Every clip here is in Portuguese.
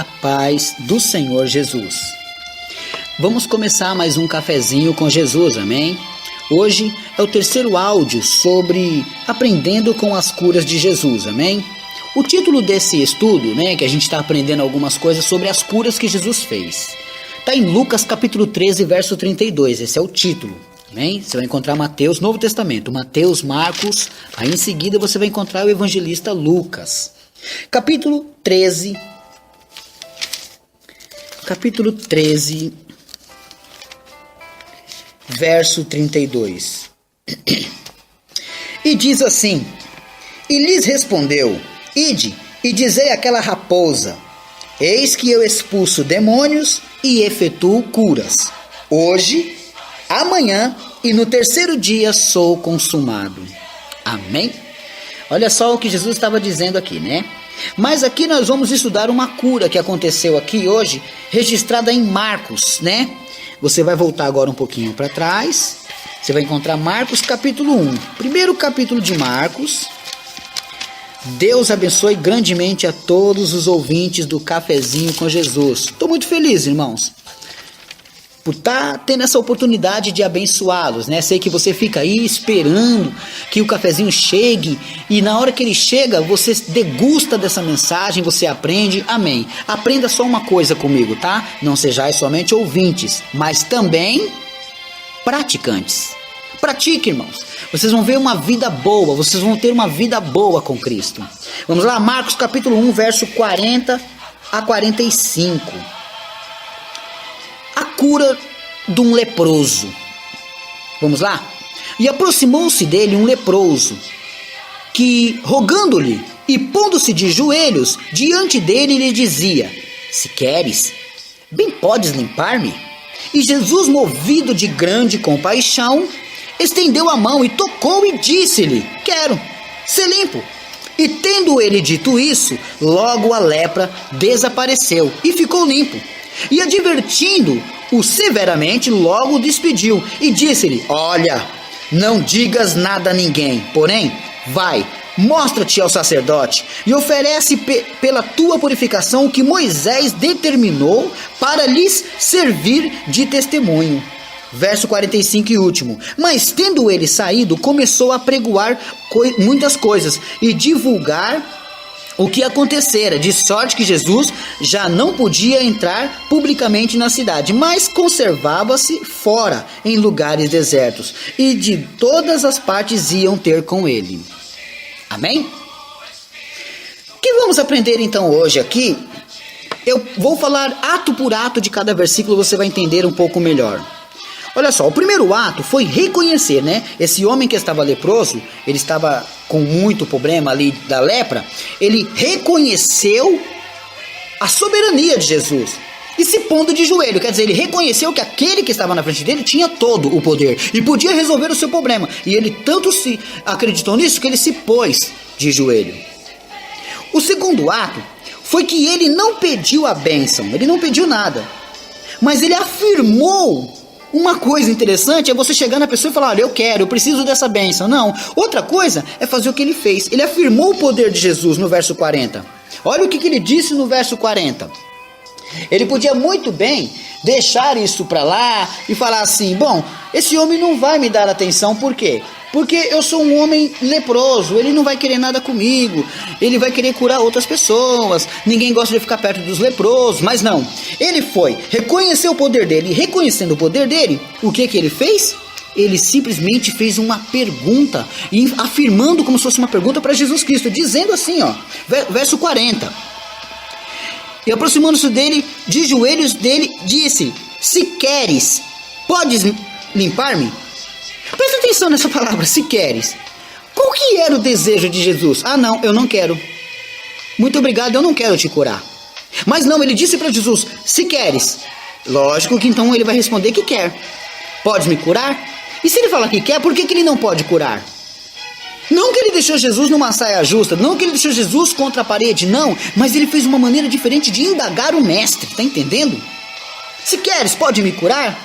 a paz do Senhor Jesus. Vamos começar mais um cafezinho com Jesus, amém? Hoje é o terceiro áudio sobre aprendendo com as curas de Jesus, amém? O título desse estudo, que a gente está aprendendo algumas coisas sobre as curas que Jesus fez. Está em Lucas capítulo 13, verso 32, esse é o título. Amém? Você vai encontrar Mateus, Novo Testamento, Mateus, Marcos, aí em seguida você vai encontrar o evangelista Lucas. Capítulo 13, verso 32. E diz assim: E lhes respondeu: Ide e dizei àquela raposa: Eis que eu expulso demônios e efetuo curas. Hoje, amanhã e no terceiro dia sou consumado. Amém? Olha só o que Jesus estava dizendo aqui, Mas aqui nós vamos estudar uma cura que aconteceu aqui hoje, registrada em Marcos, Você vai voltar agora um pouquinho para trás. Você vai encontrar Marcos capítulo 1. Primeiro capítulo de Marcos. Deus abençoe grandemente a todos os ouvintes do Cafezinho com Jesus. Estou muito feliz, irmãos, por estar tendo essa oportunidade de abençoá-los, Sei que você fica aí esperando que o cafezinho chegue e na hora que ele chega, você degusta dessa mensagem, você aprende, amém. Aprenda só uma coisa comigo, tá? Não sejais somente ouvintes, mas também praticantes. Pratique, irmãos. Vocês vão ver uma vida boa, vocês vão ter uma vida boa com Cristo. Vamos lá, Marcos capítulo 1, verso 40 a 45. A cura de um leproso. Vamos lá? E aproximou-se dele um leproso, que, rogando-lhe e pondo-se de joelhos diante dele, lhe dizia: Se queres, bem podes limpar-me. E Jesus, movido de grande compaixão, estendeu a mão e tocou e disse-lhe: Quero ser limpo. E tendo ele dito isso, logo a lepra desapareceu e ficou limpo. E advertindo-o severamente, logo o despediu e disse-lhe: Olha, não digas nada a ninguém, porém, vai, mostra-te ao sacerdote e oferece pela tua purificação o que Moisés determinou para lhes servir de testemunho. Verso 45 e último. Mas tendo ele saído, começou a pregoar muitas coisas e divulgar o que acontecera, de sorte que Jesus já não podia entrar publicamente na cidade, mas conservava-se fora, em lugares desertos, e de todas as partes iam ter com ele. Amém? O que vamos aprender então hoje aqui? Eu vou falar ato por ato de cada versículo, você vai entender um pouco melhor. Olha só, o primeiro ato foi reconhecer, Esse homem que estava leproso, ele estava com muito problema ali da lepra, ele reconheceu a soberania de Jesus e se pondo de joelho, quer dizer, ele reconheceu que aquele que estava na frente dele tinha todo o poder e podia resolver o seu problema. E ele tanto se acreditou nisso que ele se pôs de joelho. O segundo ato foi que ele não pediu a bênção, ele não pediu nada, mas ele afirmou. Uma coisa interessante é você chegar na pessoa e falar: Olha, eu preciso dessa bênção. Não, outra coisa é fazer o que ele fez. Ele afirmou o poder de Jesus no verso 40. Olha o que ele disse no verso 40. Ele podia muito bem deixar isso para lá e falar assim: Bom, esse homem não vai me dar atenção, por quê? Porque eu sou um homem leproso, ele não vai querer nada comigo, ele vai querer curar outras pessoas, ninguém gosta de ficar perto dos leprosos, mas não. Ele foi, reconheceu o poder dele, e reconhecendo o poder dele, o que ele fez? Ele simplesmente fez uma pergunta, afirmando como se fosse uma pergunta para Jesus Cristo, dizendo assim, verso 40. E aproximando-se dele, de joelhos dele, disse: Se queres, podes limpar-me? Presta atenção nessa palavra, se queres. Qual que era o desejo de Jesus? Ah, não, eu não quero. Muito obrigado, eu não quero te curar. Mas não, ele disse para Jesus: Se queres. Lógico que então ele vai responder que quer. Podes me curar? E se ele falar que quer, por que ele não pode curar? Não que ele deixou Jesus numa saia justa, não que ele deixou Jesus contra a parede, não. Mas ele fez uma maneira diferente de indagar o mestre, tá entendendo? Se queres, pode me curar?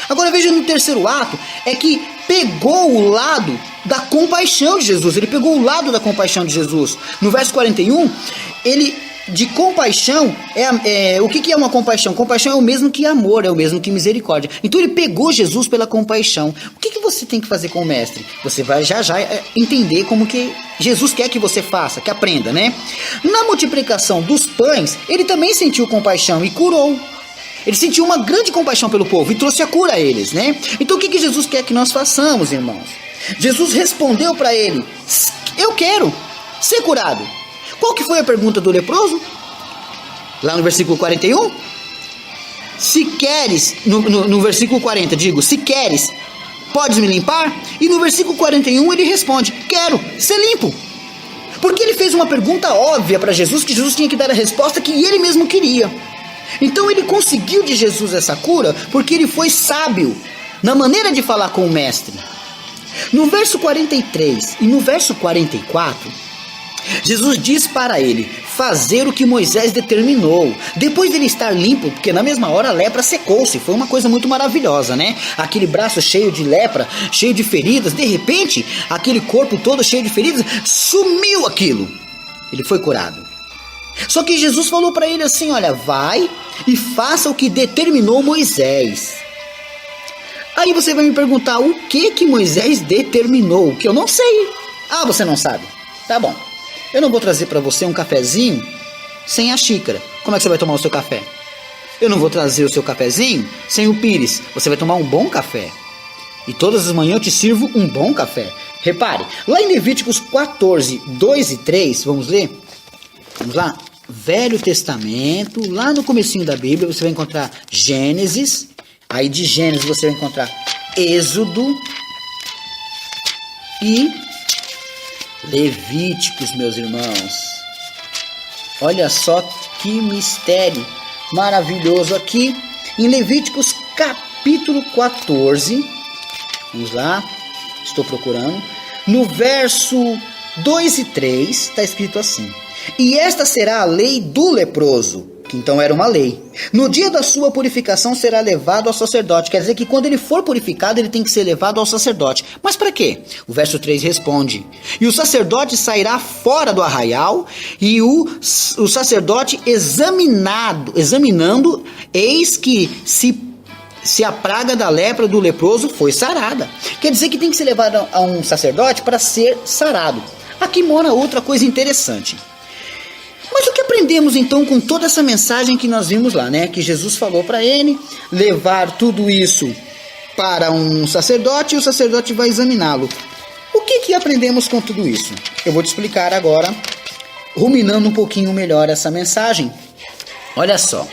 Agora veja no terceiro ato, é que pegou o lado da compaixão de Jesus. Ele pegou o lado da compaixão de Jesus. No verso 41, ele de compaixão, o que é uma compaixão? Compaixão é o mesmo que amor, é o mesmo que misericórdia. Então ele pegou Jesus pela compaixão. O que você tem que fazer com o mestre? Você vai já entender como que Jesus quer que você faça, que aprenda, né? Na multiplicação dos pães, ele também sentiu compaixão e curou. Ele sentiu uma grande compaixão pelo povo e trouxe a cura a eles, né? Então o que Jesus quer que nós façamos, irmãos? Jesus respondeu para ele: eu quero ser curado. Qual que foi a pergunta do leproso? Lá no versículo 41? Se queres, no versículo 40, digo, se queres, podes me limpar? E no versículo 41 ele responde: quero ser limpo. Porque ele fez uma pergunta óbvia para Jesus, que Jesus tinha que dar a resposta que ele mesmo queria. Então ele conseguiu de Jesus essa cura porque ele foi sábio na maneira de falar com o mestre. No verso 43 e no verso 44, Jesus diz para ele fazer o que Moisés determinou. Depois dele estar limpo, porque na mesma hora a lepra secou-se. Foi uma coisa muito maravilhosa, né? Aquele braço cheio de lepra, cheio de feridas. De repente, aquele corpo todo cheio de feridas, sumiu aquilo. Ele foi curado. Só que Jesus falou para ele assim: olha, vai e faça o que determinou Moisés. Aí você vai me perguntar: o que Moisés determinou? Que eu não sei. Ah, você não sabe? Tá bom. Eu não vou trazer para você um cafezinho sem a xícara. Como é que você vai tomar o seu café? Eu não vou trazer o seu cafezinho sem o pires. Você vai tomar um bom café. E todas as manhãs eu te sirvo um bom café. Repare, lá em Levíticos 14, 2 e 3, vamos ler? Vamos lá? Velho Testamento, lá no comecinho da Bíblia, você vai encontrar Gênesis. Aí de Gênesis você vai encontrar Êxodo e Levíticos, meus irmãos. Olha só que mistério maravilhoso aqui em Levíticos capítulo 14. Vamos lá, estou procurando. No verso 2 e 3 está escrito assim: e esta será a lei do leproso, que então era uma lei. No dia da sua purificação será levado ao sacerdote. Quer dizer que quando ele for purificado, ele tem que ser levado ao sacerdote. Mas para quê? O verso 3 responde: e o sacerdote sairá fora do arraial, e o sacerdote examinando, eis que se a praga da lepra do leproso foi sarada. Quer dizer que tem que ser levado a um sacerdote para ser sarado. Aqui mora outra coisa interessante. Mas o que aprendemos então com toda essa mensagem que nós vimos lá, né? Que Jesus falou para ele levar tudo isso para um sacerdote e o sacerdote vai examiná-lo. O que aprendemos com tudo isso? Eu vou te explicar agora, ruminando um pouquinho melhor essa mensagem. Olha só,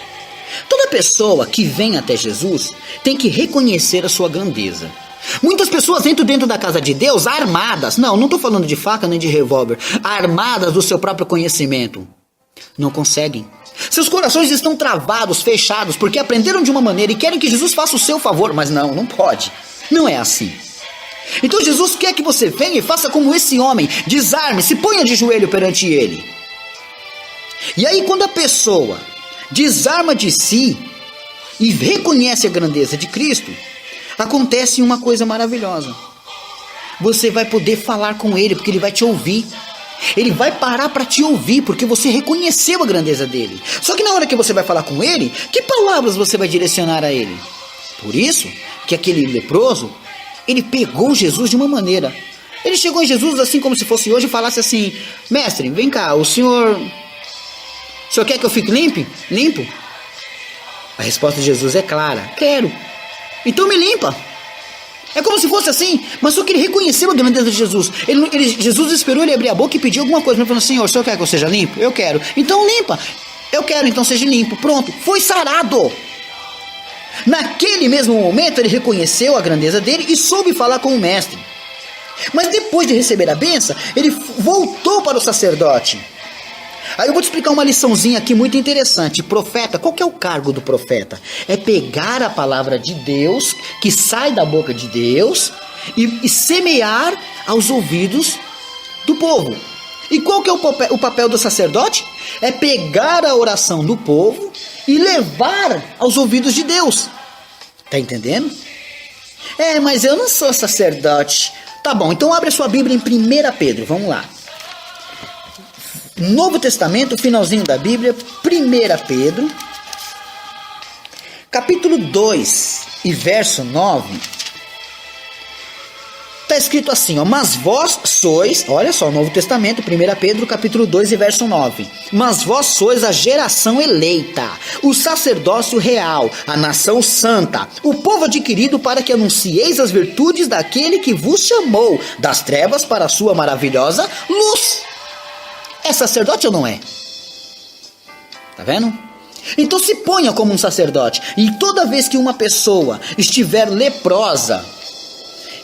toda pessoa que vem até Jesus tem que reconhecer a sua grandeza. Muitas pessoas entram dentro da casa de Deus armadas. Não estou falando de faca nem de revólver. Armadas do seu próprio conhecimento. Não conseguem. Seus corações estão travados, fechados, porque aprenderam de uma maneira e querem que Jesus faça o seu favor. Mas não pode. Não é assim. Então Jesus quer que você venha e faça como esse homem. Desarme, se ponha de joelho perante ele. E aí quando a pessoa desarma de si e reconhece a grandeza de Cristo, acontece uma coisa maravilhosa. Você vai poder falar com ele, porque ele vai te ouvir. Ele vai parar para te ouvir, porque você reconheceu a grandeza dele. Só que na hora que você vai falar com ele, que palavras você vai direcionar a ele? Por isso que aquele leproso, ele pegou Jesus de uma maneira. Ele chegou em Jesus assim como se fosse hoje e falasse assim: mestre, vem cá, o senhor quer que eu fique limpo? A resposta de Jesus é clara: quero. Então me limpa. É como se fosse assim, mas só que ele reconheceu a grandeza de Jesus. Jesus esperou ele abrir a boca e pedir alguma coisa. Ele falou: Senhor, o senhor quer que eu seja limpo? Eu quero. Então limpa. Eu quero, então seja limpo. Pronto, foi sarado. Naquele mesmo momento ele reconheceu a grandeza dele e soube falar com o mestre. Mas depois de receber a bênção, ele voltou para o sacerdote. Aí eu vou te explicar uma liçãozinha aqui muito interessante. Profeta, qual que é o cargo do profeta? É pegar a palavra de Deus, que sai da boca de Deus, e semear aos ouvidos do povo. E qual que é o papel do sacerdote? É pegar a oração do povo e levar aos ouvidos de Deus. Tá entendendo? Mas eu não sou sacerdote. Tá bom, então abre a sua Bíblia em 1 Pedro, vamos lá. Novo Testamento, finalzinho da Bíblia, 1 Pedro, capítulo 2 e verso 9, está escrito assim, ó, mas vós sois, olha só, Novo Testamento, 1 Pedro, capítulo 2 e verso 9, mas vós sois a geração eleita, o sacerdócio real, a nação santa, o povo adquirido para que anuncieis as virtudes daquele que vos chamou das trevas para a sua maravilhosa luz. É sacerdote ou não é? Tá vendo? Então se ponha como um sacerdote, e toda vez que uma pessoa estiver leprosa,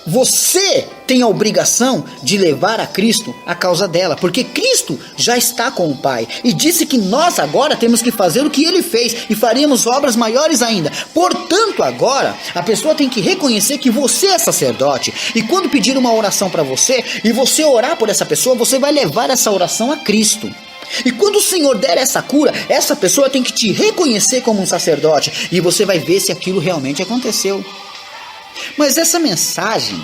você tem a obrigação de levar a Cristo a causa dela, porque Cristo já está com o Pai e disse que nós agora temos que fazer o que Ele fez e faríamos obras maiores ainda. Portanto, agora a pessoa tem que reconhecer que você é sacerdote, e quando pedir uma oração para você e você orar por essa pessoa, você vai levar essa oração a Cristo. E quando o Senhor der essa cura, essa pessoa tem que te reconhecer como um sacerdote, e você vai ver se aquilo realmente aconteceu. Mas essa mensagem,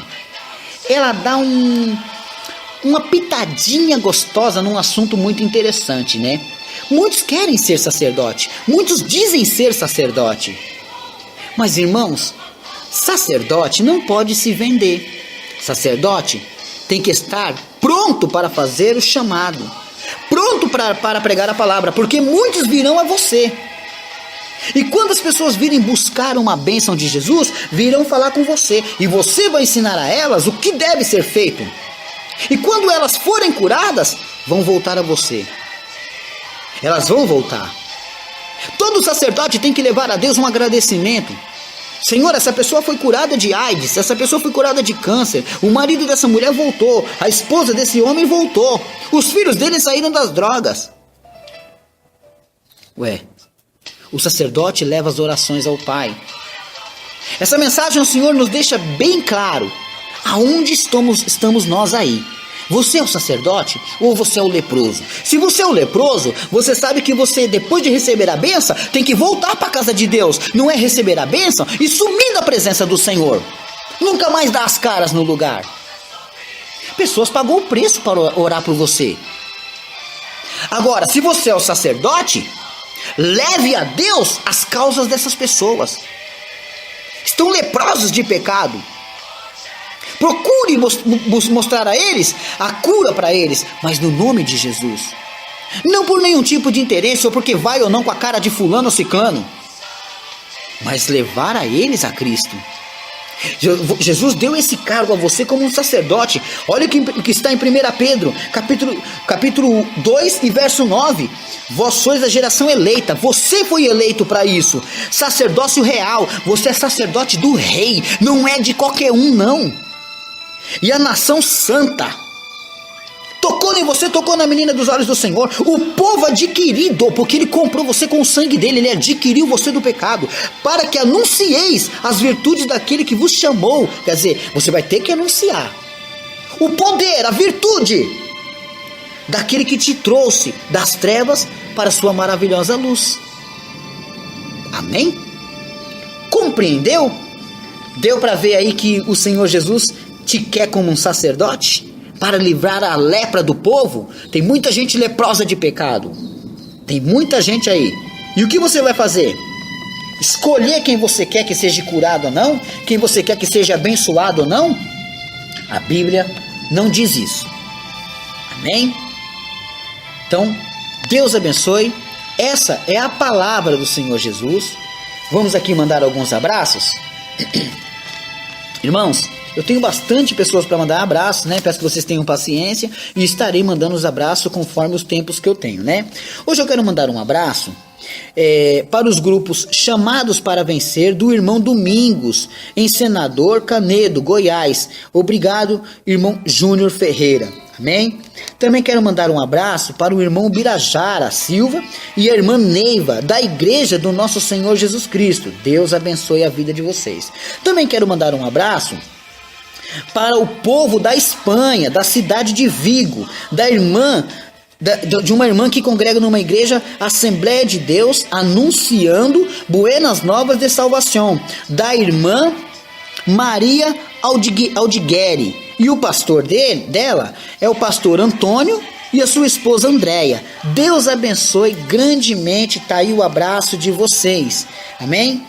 ela dá uma pitadinha gostosa num assunto muito interessante, né? Muitos querem ser sacerdote, muitos dizem ser sacerdote. Mas, irmãos, sacerdote não pode se vender. Sacerdote tem que estar pronto para fazer o chamado, pronto para pregar a palavra, porque muitos virão a você. E quando as pessoas virem buscar uma bênção de Jesus, virão falar com você, e você vai ensinar a elas o que deve ser feito. E quando elas forem curadas, vão voltar a você. Elas vão voltar. Todo sacerdote tem que levar a Deus um agradecimento. Senhor, essa pessoa foi curada de AIDS, essa pessoa foi curada de câncer, o marido dessa mulher voltou, a esposa desse homem voltou, os filhos dele saíram das drogas. Ué, o sacerdote leva as orações ao Pai. Essa mensagem o Senhor nos deixa bem claro aonde estamos nós aí. Você é o sacerdote ou você é o leproso? Se você é o leproso, você sabe que você, depois de receber a bênção, tem que voltar para a casa de Deus. Não é receber a bênção e sumir da presença do Senhor. Nunca mais dar as caras no lugar. Pessoas pagou o preço para orar por você. Agora, se você é o sacerdote, leve a Deus as causas dessas pessoas. Estão leprosos de pecado. Procure mostrar a eles a cura para eles, mas no nome de Jesus. Não por nenhum tipo de interesse ou porque vai ou não com a cara de fulano ou ciclano, mas levar a eles a Cristo. Jesus deu esse cargo a você como um sacerdote. Olha o que está em 1 Pedro, capítulo 2 e verso 9. Vós sois a geração eleita, você foi eleito para isso. Sacerdócio real, você é sacerdote do rei, não é de qualquer um não. E a nação santa. Tocou em você, tocou na menina dos olhos do Senhor. O povo adquirido, porque Ele comprou você com o sangue dele. Ele adquiriu você do pecado, para que anuncieis as virtudes daquele que vos chamou. Quer dizer, você vai ter que anunciar o poder, a virtude daquele que te trouxe das trevas para a sua maravilhosa luz. Amém? Compreendeu? Deu para ver aí que o Senhor Jesus te quer como um sacerdote para livrar a lepra do povo? Tem muita gente leprosa de pecado. Tem muita gente aí. E o que você vai fazer? Escolher quem você quer que seja curado ou não? Quem você quer que seja abençoado ou não? A Bíblia não diz isso. Amém? Então, Deus abençoe. Essa é a palavra do Senhor Jesus. Vamos aqui mandar alguns abraços. Irmãos, eu tenho bastante pessoas para mandar abraços, né? Peço que vocês tenham paciência e estarei mandando os abraços conforme os tempos que eu tenho, né? Hoje eu quero mandar um abraço para os grupos Chamados para Vencer, do irmão Domingos, em Senador Canedo, Goiás. Obrigado, irmão Júnior Ferreira. Amém? Também quero mandar um abraço para o irmão Birajara Silva e a irmã Neiva, da Igreja do Nosso Senhor Jesus Cristo. Deus abençoe a vida de vocês. Também quero mandar um abraço para o povo da Espanha, da cidade de Vigo, de uma irmã que congrega numa igreja Assembleia de Deus, anunciando buenas novas de salvação, da irmã Maria Aldigueri. E o pastor dela é o pastor Antônio e a sua esposa Andréia. Deus abençoe grandemente, tá aí o abraço de vocês. Amém?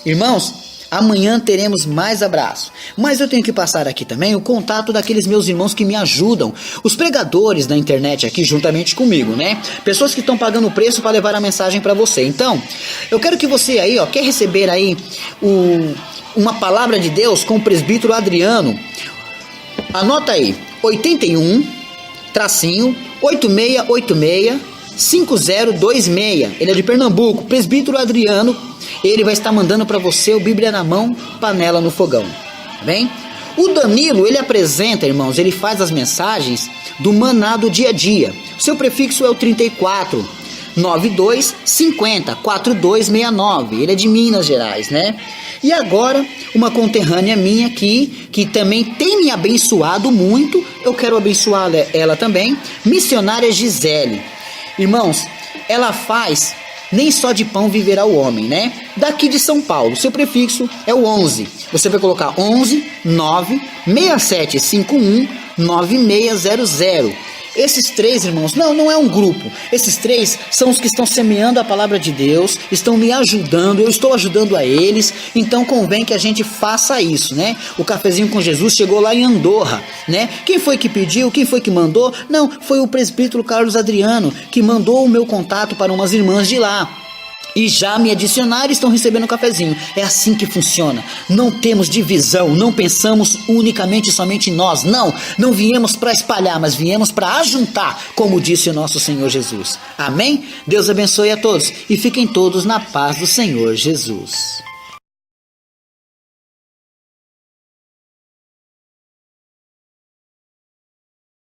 Irmãos, amanhã teremos mais abraço. Mas eu tenho que passar aqui também o contato daqueles meus irmãos que me ajudam. Os pregadores da internet aqui juntamente comigo, né? Pessoas que estão pagando o preço para levar a mensagem para você. Então, eu quero que você aí, ó, quer receber aí uma palavra de Deus com o presbítero Adriano. Anota aí, 81-8686-5026. Ele é de Pernambuco, presbítero Adriano. Ele vai estar mandando para você o Bíblia na mão, panela no fogão. Tá bem? O Danilo, ele apresenta, irmãos, ele faz as mensagens do maná do dia a dia. O seu prefixo é o 34 92 50 4269. Ele é de Minas Gerais, né? E agora, uma conterrânea minha aqui, que também tem me abençoado muito, eu quero abençoar ela também, missionária Gisele. Irmãos, ela faz nem só de pão viverá o homem, né? Daqui de São Paulo, seu prefixo é o 11. Você vai colocar 11 9 6751 9600. Esses três, irmãos, não é um grupo. Esses três são os que estão semeando a palavra de Deus, estão me ajudando, eu estou ajudando a eles. Então convém que a gente faça isso, né? O Cafezinho com Jesus chegou lá em Andorra, né? Quem foi que pediu? Quem foi que mandou? Não, foi o presbítero Carlos Adriano que mandou o meu contato para umas irmãs de lá. E já me adicionaram e estão recebendo um cafezinho. É assim que funciona. Não temos divisão, não pensamos unicamente somente em nós. Não viemos para espalhar, mas viemos para ajuntar, como disse o nosso Senhor Jesus. Amém? Deus abençoe a todos e fiquem todos na paz do Senhor Jesus.